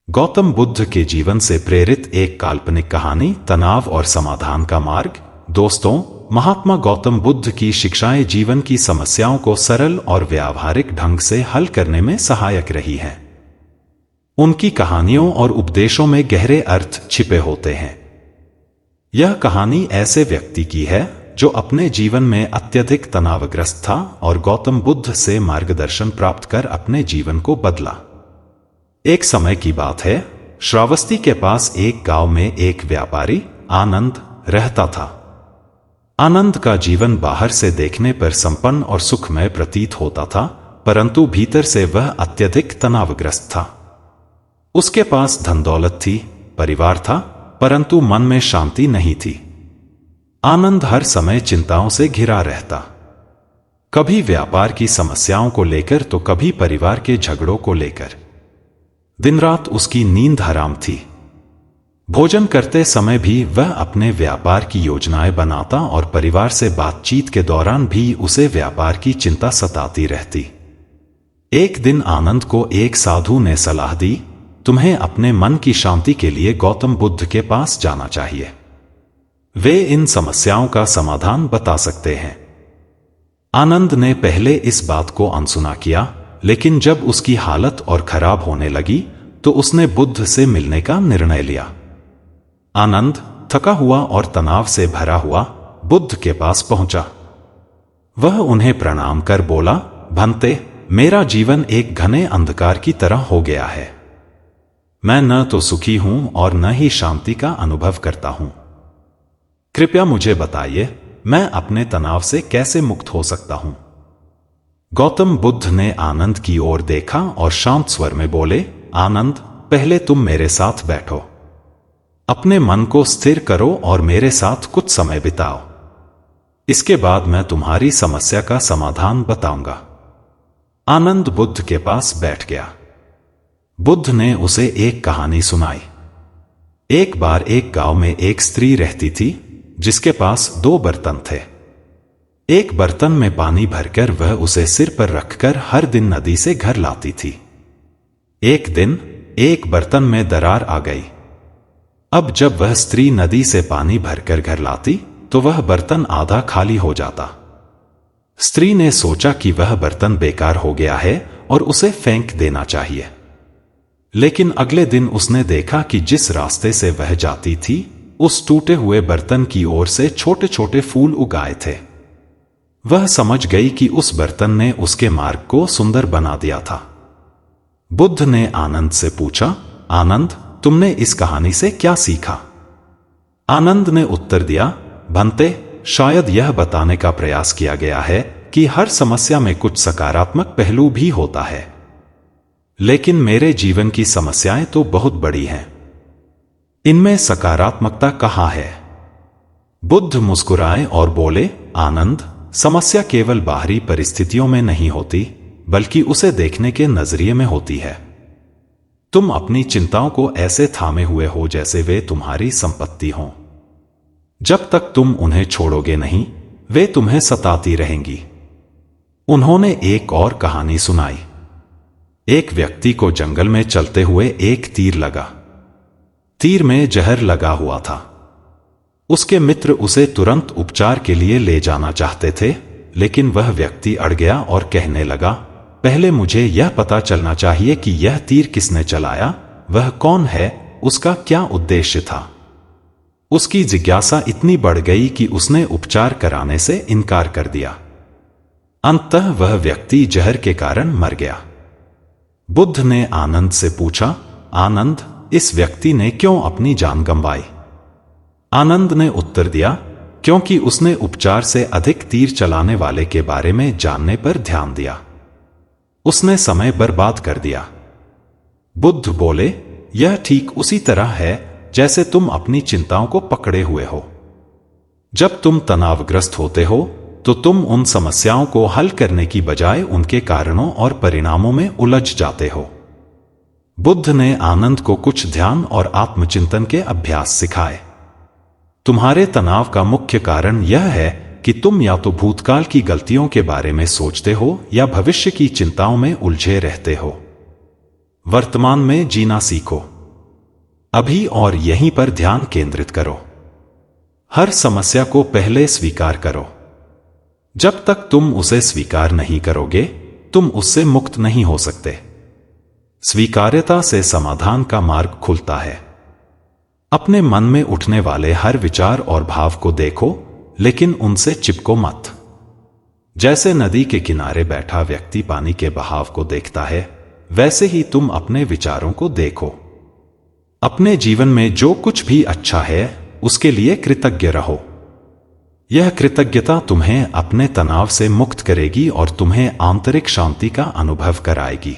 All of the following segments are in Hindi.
गौतम बुद्ध के जीवन से प्रेरित एक काल्पनिक कहानी, तनाव और समाधान का मार्ग। दोस्तों, महात्मा गौतम बुद्ध की शिक्षाएं जीवन की समस्याओं को सरल और व्यावहारिक ढंग से हल करने में सहायक रही हैं। उनकी कहानियों और उपदेशों में गहरे अर्थ छिपे होते हैं। यह कहानी ऐसे व्यक्ति की है जो अपने जीवन में अत्यधिक तनावग्रस्त था और गौतम बुद्ध से मार्गदर्शन प्राप्त कर अपने जीवन को बदला। एक समय की बात है, श्रावस्ती के पास एक गांव में एक व्यापारी आनंद रहता था। आनंद का जीवन बाहर से देखने पर संपन्न और सुखमय प्रतीत होता था, परंतु भीतर से वह अत्यधिक तनावग्रस्त था। उसके पास धन दौलत थी, परिवार था, परंतु मन में शांति नहीं थी। आनंद हर समय चिंताओं से घिरा रहता, कभी व्यापार की समस्याओं को लेकर तो कभी परिवार के झगड़ों को लेकर। दिन रात उसकी नींद हराम थी। भोजन करते समय भी वह अपने व्यापार की योजनाएं बनाता और परिवार से बातचीत के दौरान भी उसे व्यापार की चिंता सताती रहती। एक दिन आनंद को एक साधु ने सलाह दी, तुम्हें अपने मन की शांति के लिए गौतम बुद्ध के पास जाना चाहिए। वे इन समस्याओं का समाधान बता सकते हैं। आनंद ने पहले इस बात को अनसुना किया, लेकिन जब उसकी हालत और खराब होने लगी तो उसने बुद्ध से मिलने का निर्णय लिया। आनंद थका हुआ और तनाव से भरा हुआ बुद्ध के पास पहुंचा। वह उन्हें प्रणाम कर बोला, भंते, मेरा जीवन एक घने अंधकार की तरह हो गया है। मैं न तो सुखी हूं और न ही शांति का अनुभव करता हूं। कृपया मुझे बताइए, मैं अपने तनाव से कैसे मुक्त हो सकता हूं। गौतम बुद्ध ने आनंद की ओर देखा और शांत स्वर में बोले, आनंद, पहले तुम मेरे साथ बैठो। अपने मन को स्थिर करो और मेरे साथ कुछ समय बिताओ। इसके बाद मैं तुम्हारी समस्या का समाधान बताऊंगा। आनंद बुद्ध के पास बैठ गया। बुद्ध ने उसे एक कहानी सुनाई। एक बार एक गांव में एक स्त्री रहती थी जिसके पास 2 बर्तन थे। एक बर्तन में पानी भरकर वह उसे सिर पर रखकर हर दिन नदी से घर लाती थी। एक दिन एक बर्तन में दरार आ गई। अब जब वह स्त्री नदी से पानी भरकर घर लाती तो वह बर्तन आधा खाली हो जाता। स्त्री ने सोचा कि वह बर्तन बेकार हो गया है और उसे फेंक देना चाहिए। लेकिन अगले दिन उसने देखा कि जिस रास्ते से वह जाती थी, उस टूटे हुए बर्तन की ओर से छोटे छोटे फूल उगाए थे। वह समझ गई कि उस बर्तन ने उसके मार्ग को सुंदर बना दिया था। बुद्ध ने आनंद से पूछा, आनंद, तुमने इस कहानी से क्या सीखा? आनंद ने उत्तर दिया, भंते, शायद यह बताने का प्रयास किया गया है कि हर समस्या में कुछ सकारात्मक पहलू भी होता है। लेकिन मेरे जीवन की समस्याएं तो बहुत बड़ी हैं। इनमें सकारात्मकता कहाँ है? बुद्ध मुस्कुराए और बोले, आनंद, समस्या केवल बाहरी परिस्थितियों में नहीं होती, बल्कि उसे देखने के नजरिए में होती है। तुम अपनी चिंताओं को ऐसे थामे हुए हो जैसे वे तुम्हारी संपत्ति हों। जब तक तुम उन्हें छोड़ोगे नहीं, वे तुम्हें सताती रहेंगी। उन्होंने एक और कहानी सुनाई। एक व्यक्ति को जंगल में चलते हुए एक तीर लगा। तीर में जहर लगा हुआ था। उसके मित्र उसे तुरंत उपचार के लिए ले जाना चाहते थे, लेकिन वह व्यक्ति अड़ गया और कहने लगा, पहले मुझे यह पता चलना चाहिए कि यह तीर किसने चलाया, वह कौन है, उसका क्या उद्देश्य था। उसकी जिज्ञासा इतनी बढ़ गई कि उसने उपचार कराने से इनकार कर दिया। अंततः वह व्यक्ति जहर के कारण मर गया। बुद्ध ने आनंद से पूछा, आनंद, इस व्यक्ति ने क्यों अपनी जान गंवाई? आनंद ने उत्तर दिया, क्योंकि उसने उपचार से अधिक तीर चलाने वाले के बारे में जानने पर ध्यान दिया। उसने समय बर्बाद कर दिया। बुद्ध बोले, यह ठीक उसी तरह है जैसे तुम अपनी चिंताओं को पकड़े हुए हो। जब तुम तनावग्रस्त होते हो तो तुम उन समस्याओं को हल करने की बजाय उनके कारणों और परिणामों में उलझ जाते हो। बुद्ध ने आनंद को कुछ ध्यान और आत्मचिंतन के अभ्यास सिखाए। तुम्हारे तनाव का मुख्य कारण यह है कि तुम या तो भूतकाल की गलतियों के बारे में सोचते हो या भविष्य की चिंताओं में उलझे रहते हो। वर्तमान में जीना सीखो। अभी और यहीं पर ध्यान केंद्रित करो। हर समस्या को पहले स्वीकार करो। जब तक तुम उसे स्वीकार नहीं करोगे, तुम उससे मुक्त नहीं हो सकते। स्वीकार्यता से समाधान का मार्ग खुलता है। अपने मन में उठने वाले हर विचार और भाव को देखो, लेकिन उनसे चिपको मत। जैसे नदी के किनारे बैठा व्यक्ति पानी के बहाव को देखता है, वैसे ही तुम अपने विचारों को देखो। अपने जीवन में जो कुछ भी अच्छा है, उसके लिए कृतज्ञ रहो। यह कृतज्ञता तुम्हें अपने तनाव से मुक्त करेगी और तुम्हें आंतरिक शांति का अनुभव कराएगी।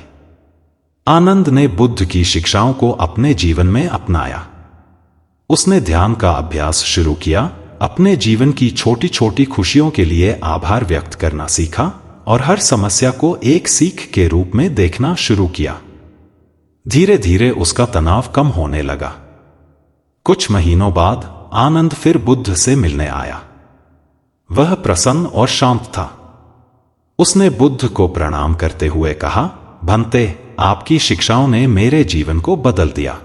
आनंद ने बुद्ध की शिक्षाओं को अपने जीवन में अपनाया। उसने ध्यान का अभ्यास शुरू किया, अपने जीवन की छोटी छोटी खुशियों के लिए आभार व्यक्त करना सीखा और हर समस्या को एक सीख के रूप में देखना शुरू किया। धीरे धीरे उसका तनाव कम होने लगा। कुछ महीनों बाद आनंद फिर बुद्ध से मिलने आया। वह प्रसन्न और शांत था। उसने बुद्ध को प्रणाम करते हुए कहा, भंते, आपकी शिक्षाओं ने मेरे जीवन को बदल दिया।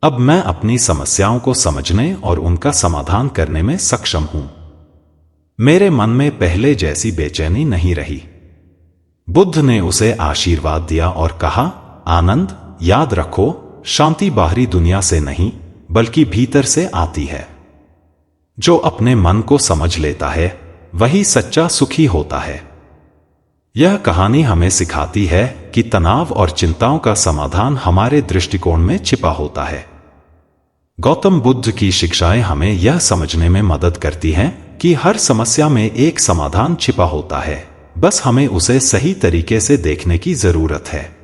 अब मैं अपनी समस्याओं को समझने और उनका समाधान करने में सक्षम हूं। मेरे मन में पहले जैसी बेचैनी नहीं रही। बुद्ध ने उसे आशीर्वाद दिया और कहा, आनंद, याद रखो, शांति बाहरी दुनिया से नहीं, बल्कि भीतर से आती है। जो अपने मन को समझ लेता है, वही सच्चा सुखी होता है। यह कहानी हमें सिखाती है कि तनाव और चिंताओं का समाधान हमारे दृष्टिकोण में छिपा होता है। गौतम बुद्ध की शिक्षाएं हमें यह समझने में मदद करती हैं कि हर समस्या में एक समाधान छिपा होता है, बस हमें उसे सही तरीके से देखने की जरूरत है।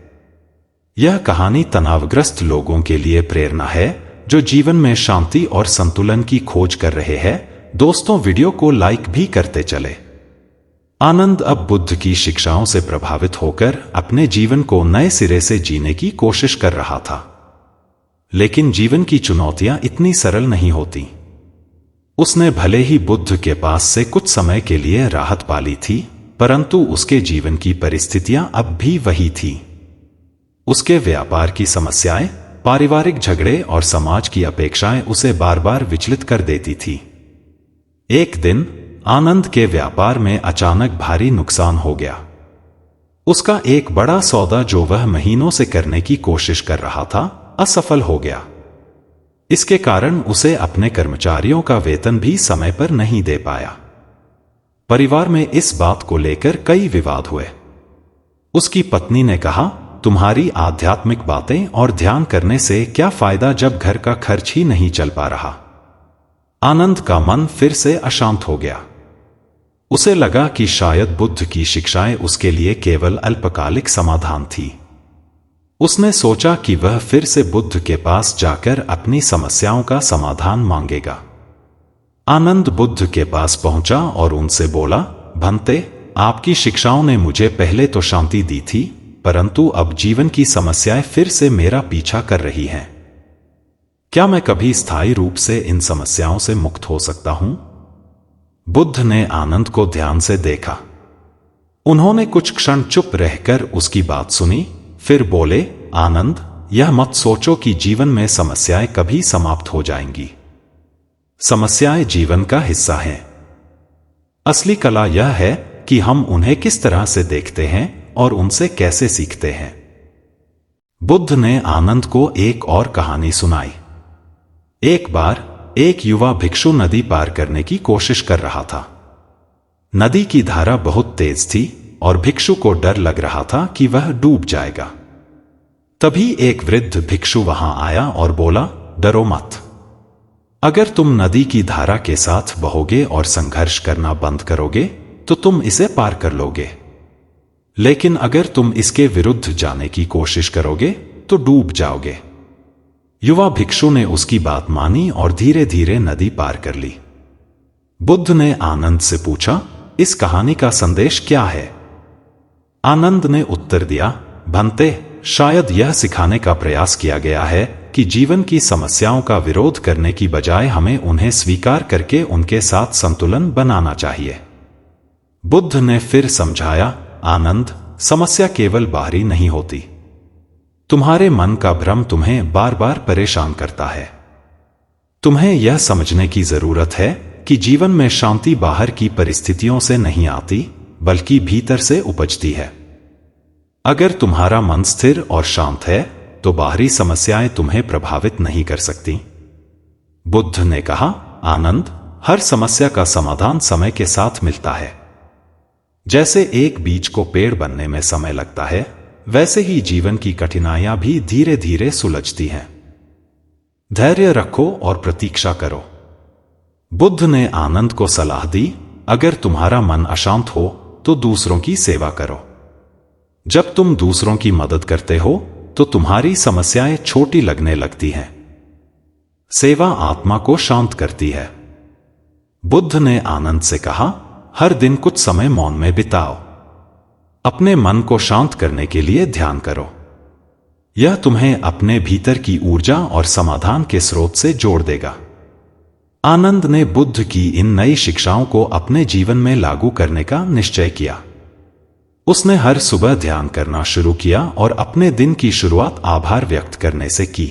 यह कहानी तनावग्रस्त लोगों के लिए प्रेरणा है, जो जीवन में शांति और संतुलन की खोज कर रहे हैं। दोस्तों, वीडियो को लाइक भी करते चले। आनंद अब बुद्ध की शिक्षाओं से प्रभावित होकर अपने जीवन को नए सिरे से जीने की कोशिश कर रहा था। लेकिन जीवन की चुनौतियां इतनी सरल नहीं होती। उसने भले ही बुद्ध के पास से कुछ समय के लिए राहत पाली थी, परंतु उसके जीवन की परिस्थितियां अब भी वही थी। उसके व्यापार की समस्याएं, पारिवारिक झगड़े और समाज की अपेक्षाएं उसे बार बार विचलित कर देती थी। एक दिन आनंद के व्यापार में अचानक भारी नुकसान हो गया। उसका एक बड़ा सौदा जो वह महीनों से करने की कोशिश कर रहा था, असफल हो गया। इसके कारण उसे अपने कर्मचारियों का वेतन भी समय पर नहीं दे पाया। परिवार में इस बात को लेकर कई विवाद हुए। उसकी पत्नी ने कहा, तुम्हारी आध्यात्मिक बातें और ध्यान करने से क्या फायदा जब घर का खर्च ही नहीं चल पा रहा। आनंद का मन फिर से अशांत हो गया। उसे लगा कि शायद बुद्ध की शिक्षाएं उसके लिए केवल अल्पकालिक समाधान थी। उसने सोचा कि वह फिर से बुद्ध के पास जाकर अपनी समस्याओं का समाधान मांगेगा। आनंद बुद्ध के पास पहुंचा और उनसे बोला, भंते, आपकी शिक्षाओं ने मुझे पहले तो शांति दी थी, परंतु अब जीवन की समस्याएं फिर से मेरा पीछा कर रही हैं। क्या मैं कभी स्थायी रूप से इन समस्याओं से मुक्त हो सकता हूं? बुद्ध ने आनंद को ध्यान से देखा। उन्होंने कुछ क्षण चुप रहकर उसकी बात सुनी, फिर बोले, आनंद, यह मत सोचो कि जीवन में समस्याएं कभी समाप्त हो जाएंगी। समस्याएं जीवन का हिस्सा हैं। असली कला यह है कि हम उन्हें किस तरह से देखते हैं और उनसे कैसे सीखते हैं। बुद्ध ने आनंद को एक और कहानी सुनाई। एक बार एक युवा भिक्षु नदी पार करने की कोशिश कर रहा था। नदी की धारा बहुत तेज थी और भिक्षु को डर लग रहा था कि वह डूब जाएगा। तभी एक वृद्ध भिक्षु वहां आया और बोला, डरो मत। अगर तुम नदी की धारा के साथ बहोगे और संघर्ष करना बंद करोगे तो तुम इसे पार कर लोगे। लेकिन अगर तुम इसके विरुद्ध जाने की कोशिश करोगे तो डूब जाओगे। युवा भिक्षु ने उसकी बात मानी और धीरे धीरे नदी पार कर ली। बुद्ध ने आनंद से पूछा, इस कहानी का संदेश क्या है? आनंद ने उत्तर दिया, भंते, शायद यह सिखाने का प्रयास किया गया है कि जीवन की समस्याओं का विरोध करने की बजाय हमें उन्हें स्वीकार करके उनके साथ संतुलन बनाना चाहिए। बुद्ध ने फिर समझाया, आनंद, समस्या केवल बाहरी नहीं होती। तुम्हारे मन का भ्रम तुम्हें बार बार परेशान करता है। तुम्हें यह समझने की जरूरत है कि जीवन में शांति बाहर की परिस्थितियों से नहीं आती, बल्कि भीतर से उपजती है। अगर तुम्हारा मन स्थिर और शांत है तो बाहरी समस्याएं तुम्हें प्रभावित नहीं कर सकती। बुद्ध ने कहा, आनंद, हर समस्या का समाधान समय के साथ मिलता है। जैसे एक बीज को पेड़ बनने में समय लगता है, वैसे ही जीवन की कठिनाइयां भी धीरे धीरे सुलझती हैं। धैर्य रखो और प्रतीक्षा करो। बुद्ध ने आनंद को सलाह दी, अगर तुम्हारा मन अशांत हो तो दूसरों की सेवा करो। जब तुम दूसरों की मदद करते हो तो तुम्हारी समस्याएं छोटी लगने लगती हैं। सेवा आत्मा को शांत करती है। बुद्ध ने आनंद से कहा, हर दिन कुछ समय मौन में बिताओ। अपने मन को शांत करने के लिए ध्यान करो। यह तुम्हें अपने भीतर की ऊर्जा और समाधान के स्रोत से जोड़ देगा। आनंद ने बुद्ध की इन नई शिक्षाओं को अपने जीवन में लागू करने का निश्चय किया। उसने हर सुबह ध्यान करना शुरू किया और अपने दिन की शुरुआत आभार व्यक्त करने से की।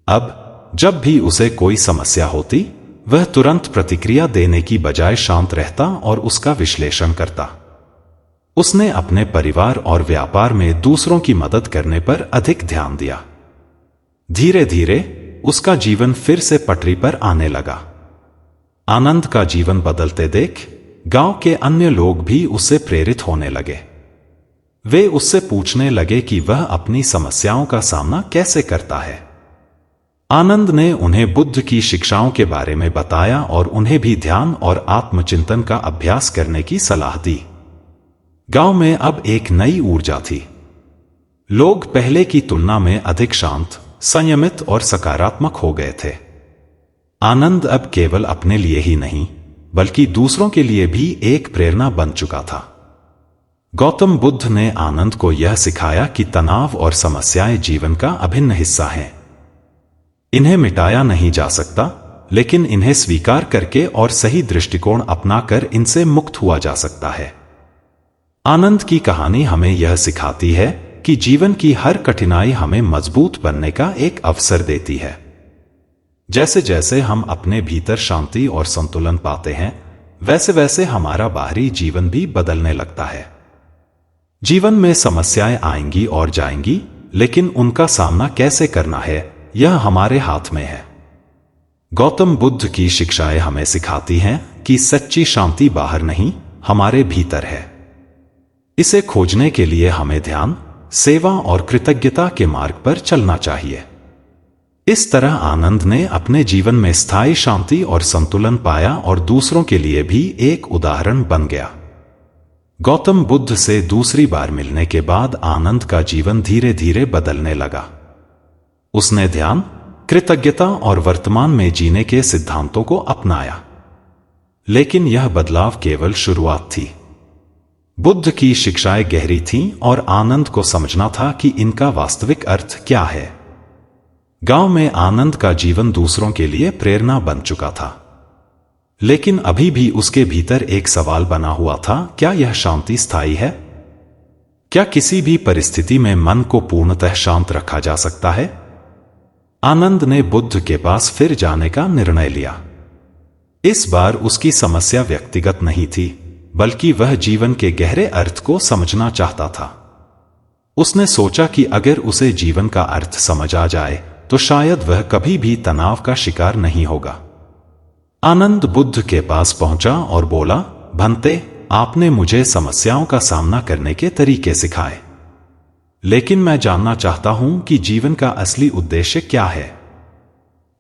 अब जब भी उसे कोई समस्या होती, वह तुरंत प्रतिक्रिया देने की बजाय शांत रहता और उसका विश्लेषण करता। उसने अपने परिवार और व्यापार में दूसरों की मदद करने पर अधिक ध्यान दिया। धीरे धीरे उसका जीवन फिर से पटरी पर आने लगा। आनंद का जीवन बदलते देख गांव के अन्य लोग भी उससे प्रेरित होने लगे। वे उससे पूछने लगे कि वह अपनी समस्याओं का सामना कैसे करता है। आनंद ने उन्हें बुद्ध की शिक्षाओं के बारे में बताया और उन्हें भी ध्यान और आत्मचिंतन का अभ्यास करने की सलाह दी। गांव में अब एक नई ऊर्जा थी। लोग पहले की तुलना में अधिक शांत, संयमित और सकारात्मक हो गए थे। आनंद अब केवल अपने लिए ही नहीं, बल्कि दूसरों के लिए भी एक प्रेरणा बन चुका था। गौतम बुद्ध ने आनंद को यह सिखाया कि तनाव और समस्याएं जीवन का अभिन्न हिस्सा हैं। इन्हें मिटाया नहीं जा सकता, लेकिन इन्हें स्वीकार करके और सही दृष्टिकोण अपनाकर इनसे मुक्त हुआ जा सकता है। आनंद की कहानी हमें यह सिखाती है कि जीवन की हर कठिनाई हमें मजबूत बनने का एक अवसर देती है। जैसे जैसे हम अपने भीतर शांति और संतुलन पाते हैं, वैसे वैसे हमारा बाहरी जीवन भी बदलने लगता है। जीवन में समस्याएं आएंगी और जाएंगी, लेकिन उनका सामना कैसे करना है, यह हमारे हाथ में है। गौतम बुद्ध की शिक्षाएं हमें सिखाती हैं कि सच्ची शांति बाहर नहीं, हमारे भीतर है। इसे खोजने के लिए हमें ध्यान, सेवा और कृतज्ञता के मार्ग पर चलना चाहिए। इस तरह आनंद ने अपने जीवन में स्थायी शांति और संतुलन पाया और दूसरों के लिए भी एक उदाहरण बन गया। गौतम बुद्ध से दूसरी बार मिलने के बाद आनंद का जीवन धीरे धीरे बदलने लगा। उसने ध्यान, कृतज्ञता और वर्तमान में जीने के सिद्धांतों को अपनाया। लेकिन यह बदलाव केवल शुरुआत थी। बुद्ध की शिक्षाएं गहरी थीं और आनंद को समझना था कि इनका वास्तविक अर्थ क्या है। गांव में आनंद का जीवन दूसरों के लिए प्रेरणा बन चुका था, लेकिन अभी भी उसके भीतर एक सवाल बना हुआ था, क्या यह शांति स्थायी है? क्या किसी भी परिस्थिति में मन को पूर्णतः शांत रखा जा सकता है? आनंद ने बुद्ध के पास फिर जाने का निर्णय लिया। इस बार उसकी समस्या व्यक्तिगत नहीं थी, बल्कि वह जीवन के गहरे अर्थ को समझना चाहता था। उसने सोचा कि अगर उसे जीवन का अर्थ समझ आ जाए तो शायद वह कभी भी तनाव का शिकार नहीं होगा। आनंद बुद्ध के पास पहुंचा और बोला, भंते, आपने मुझे समस्याओं का सामना करने के तरीके सिखाए, लेकिन मैं जानना चाहता हूं कि जीवन का असली उद्देश्य क्या है।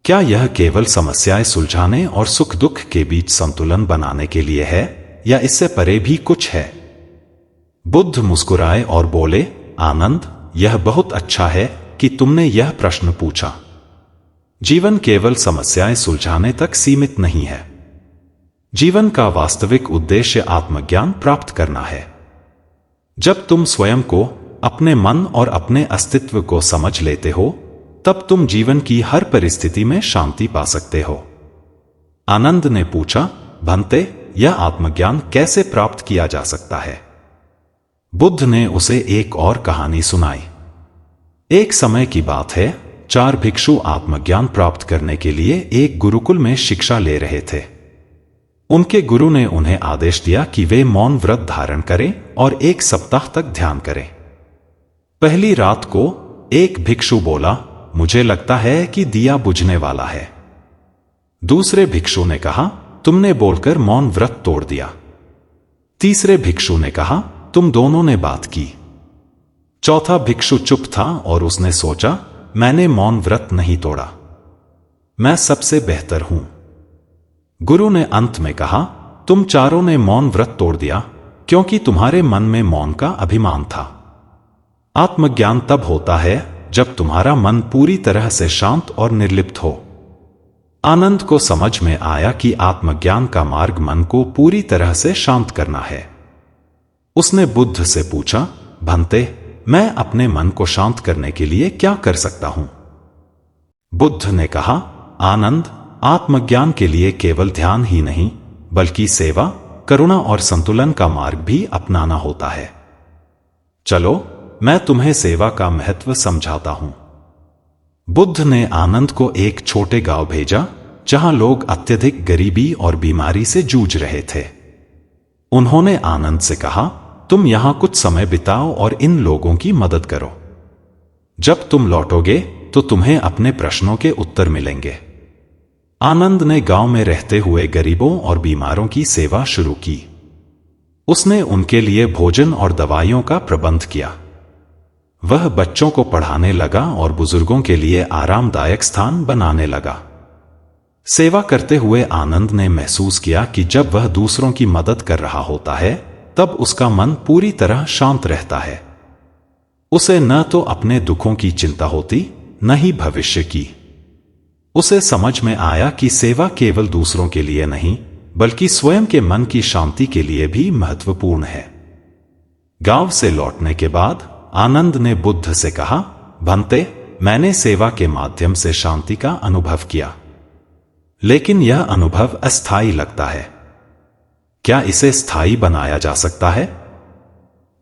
क्या यह केवल समस्याएं सुलझाने और सुख दुख के बीच संतुलन बनाने के लिए है, या इससे परे भी कुछ है? बुद्ध मुस्कुराए और बोले, आनंद, यह बहुत अच्छा है कि तुमने यह प्रश्न पूछा। जीवन केवल समस्याएं सुलझाने तक सीमित नहीं है। जीवन का वास्तविक उद्देश्य आत्मज्ञान प्राप्त करना है। जब तुम स्वयं को, अपने मन और अपने अस्तित्व को समझ लेते हो, तब तुम जीवन की हर परिस्थिति में शांति पा सकते हो। आनंद ने पूछा, भंते, यह आत्मज्ञान कैसे प्राप्त किया जा सकता है? बुद्ध ने उसे एक और कहानी सुनाई। एक समय की बात है, 4 भिक्षु आत्मज्ञान प्राप्त करने के लिए एक गुरुकुल में शिक्षा ले रहे थे। उनके गुरु ने उन्हें आदेश दिया कि वे मौन व्रत धारण करें और 1 सप्ताह तक ध्यान करें। पहली रात को एक भिक्षु बोला, मुझे लगता है कि दिया बुझने वाला है। दूसरे भिक्षु ने कहा, तुमने बोलकर मौन व्रत तोड़ दिया। तीसरे भिक्षु ने कहा, तुम दोनों ने बात की। चौथा भिक्षु चुप था और उसने सोचा, मैंने मौन व्रत नहीं तोड़ा, मैं सबसे बेहतर हूं। गुरु ने अंत में कहा, तुम चारों ने मौन व्रत तोड़ दिया क्योंकि तुम्हारे मन में मौन का अभिमान था। आत्मज्ञान तब होता है जब तुम्हारा मन पूरी तरह से शांत और निर्लिप्त हो। आनंद को समझ में आया कि आत्मज्ञान का मार्ग मन को पूरी तरह से शांत करना है। उसने बुद्ध से पूछा, भंते, मैं अपने मन को शांत करने के लिए क्या कर सकता हूं? बुद्ध ने कहा, आनंद, आत्मज्ञान के लिए केवल ध्यान ही नहीं बल्कि सेवा, करुणा और संतुलन का मार्ग भी अपनाना होता है। चलो, मैं तुम्हें सेवा का महत्व समझाता हूं। बुद्ध ने आनंद को एक छोटे गांव भेजा जहां लोग अत्यधिक गरीबी और बीमारी से जूझ रहे थे। उन्होंने आनंद से कहा, तुम यहां कुछ समय बिताओ और इन लोगों की मदद करो। जब तुम लौटोगे तो तुम्हें अपने प्रश्नों के उत्तर मिलेंगे। आनंद ने गांव में रहते हुए गरीबों और बीमारों की सेवा शुरू की। उसने उनके लिए भोजन और दवाइयों का प्रबंध किया। वह बच्चों को पढ़ाने लगा और बुजुर्गों के लिए आरामदायक स्थान बनाने लगा। सेवा करते हुए आनंद ने महसूस किया कि जब वह दूसरों की मदद कर रहा होता है तब उसका मन पूरी तरह शांत रहता है। उसे न तो अपने दुखों की चिंता होती, न ही भविष्य की। उसे समझ में आया कि सेवा केवल दूसरों के लिए नहीं बल्कि स्वयं के मन की शांति के लिए भी महत्वपूर्ण है। गांव से लौटने के बाद आनंद ने बुद्ध से कहा, भंते, मैंने सेवा के माध्यम से शांति का अनुभव किया, लेकिन यह अनुभव अस्थायी लगता है। क्या इसे स्थायी बनाया जा सकता है?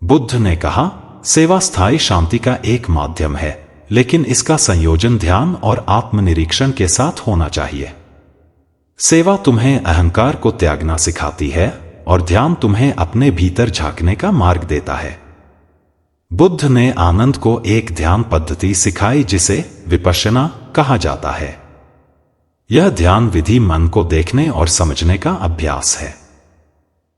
बुद्ध ने कहा, सेवा स्थायी शांति का एक माध्यम है, लेकिन इसका संयोजन ध्यान और आत्मनिरीक्षण के साथ होना चाहिए। सेवा तुम्हें अहंकार को त्यागना सिखाती है और ध्यान तुम्हें अपने भीतर झांकने का मार्ग देता है। बुद्ध ने आनंद को एक ध्यान पद्धति सिखाई जिसे विपश्यना कहा जाता है। यह ध्यान विधि मन को देखने और समझने का अभ्यास है।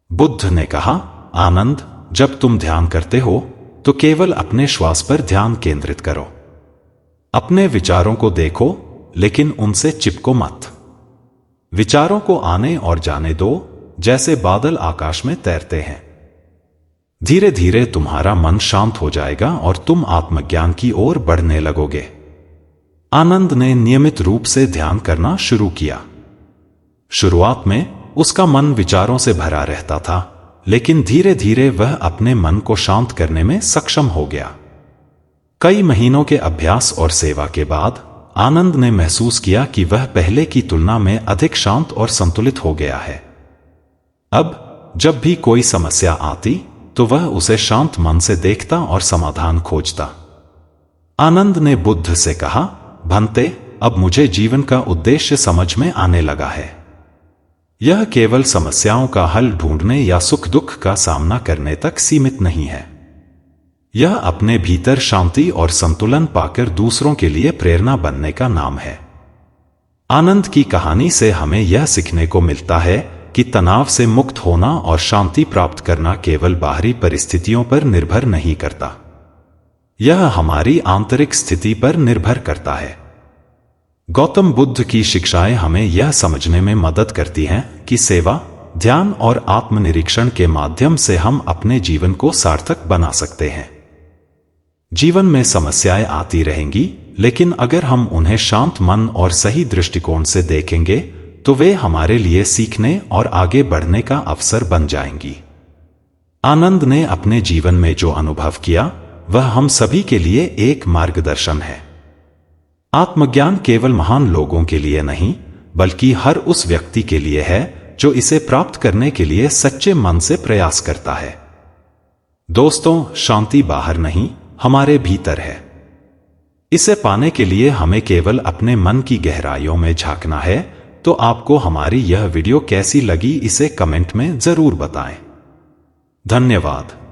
बुद्ध ने कहा, आनंद, जब तुम ध्यान करते हो तो केवल अपने श्वास पर ध्यान केंद्रित करो। अपने विचारों को देखो लेकिन उनसे चिपको मत। विचारों को आने और जाने दो जैसे बादल आकाश में तैरते हैं। धीरे धीरे तुम्हारा मन शांत हो जाएगा और तुम आत्मज्ञान की ओर बढ़ने लगोगे। आनंद ने नियमित रूप से ध्यान करना शुरू किया। शुरुआत में उसका मन विचारों से भरा रहता था, लेकिन धीरे धीरे वह अपने मन को शांत करने में सक्षम हो गया। कई महीनों के अभ्यास और सेवा के बाद आनंद ने महसूस किया कि वह पहले की तुलना में अधिक शांत और संतुलित हो गया है। अब जब भी कोई समस्या आती तो वह उसे शांत मन से देखता और समाधान खोजता। आनंद ने बुद्ध से कहा, भंते, अब मुझे जीवन का उद्देश्य समझ में आने लगा है। यह केवल समस्याओं का हल ढूंढने या सुख दुख का सामना करने तक सीमित नहीं है। यह अपने भीतर शांति और संतुलन पाकर दूसरों के लिए प्रेरणा बनने का नाम है। आनंद की कहानी से हमें यह सीखने को मिलता है कि तनाव से मुक्त होना और शांति प्राप्त करना केवल बाहरी परिस्थितियों पर निर्भर नहीं करता। यह हमारी आंतरिक स्थिति पर निर्भर करता है। गौतम बुद्ध की शिक्षाएं हमें यह समझने में मदद करती हैं कि सेवा, ध्यान और आत्मनिरीक्षण के माध्यम से हम अपने जीवन को सार्थक बना सकते हैं। जीवन में समस्याएं आती रहेंगी, लेकिन अगर हम उन्हें शांत मन और सही दृष्टिकोण से देखेंगे तो वे हमारे लिए सीखने और आगे बढ़ने का अवसर बन जाएंगी। आनंद ने अपने जीवन में जो अनुभव किया वह हम सभी के लिए एक मार्गदर्शन है। आत्मज्ञान केवल महान लोगों के लिए नहीं बल्कि हर उस व्यक्ति के लिए है जो इसे प्राप्त करने के लिए सच्चे मन से प्रयास करता है। दोस्तों, शांति बाहर नहीं, हमारे भीतर है। इसे पाने के लिए हमें केवल अपने मन की गहराइयों में झांकना है। तो आपको हमारी यह वीडियो कैसी लगी इसे कमेंट में जरूर बताएं। धन्यवाद।